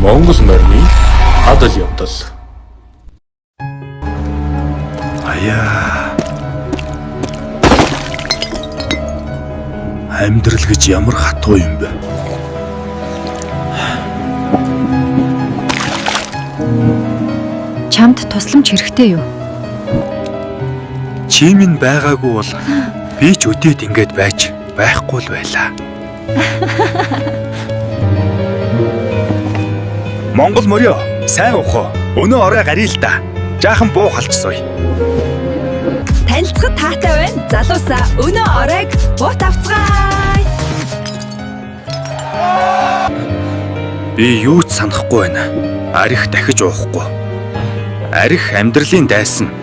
Монгол морины адал явдал. Аяа. Амьдрал гэж ямар хатуу юм бэ? Чамд тусламж хэрэгтэй юу? Чи минь байгаагүй бол би ч өдөөд ингэж байж байхгүй л байлаа. Монгол морио, сайн ухаа. Өнөө орой гарий л да. Жаахан буу халцсуй. Танилцахад таатай байна. Залуусаа өнөө оройг буут авцгаая. Би юу ч санахгүй байна. Арих дахиж уухгүй. Арих амьдралын дайсан.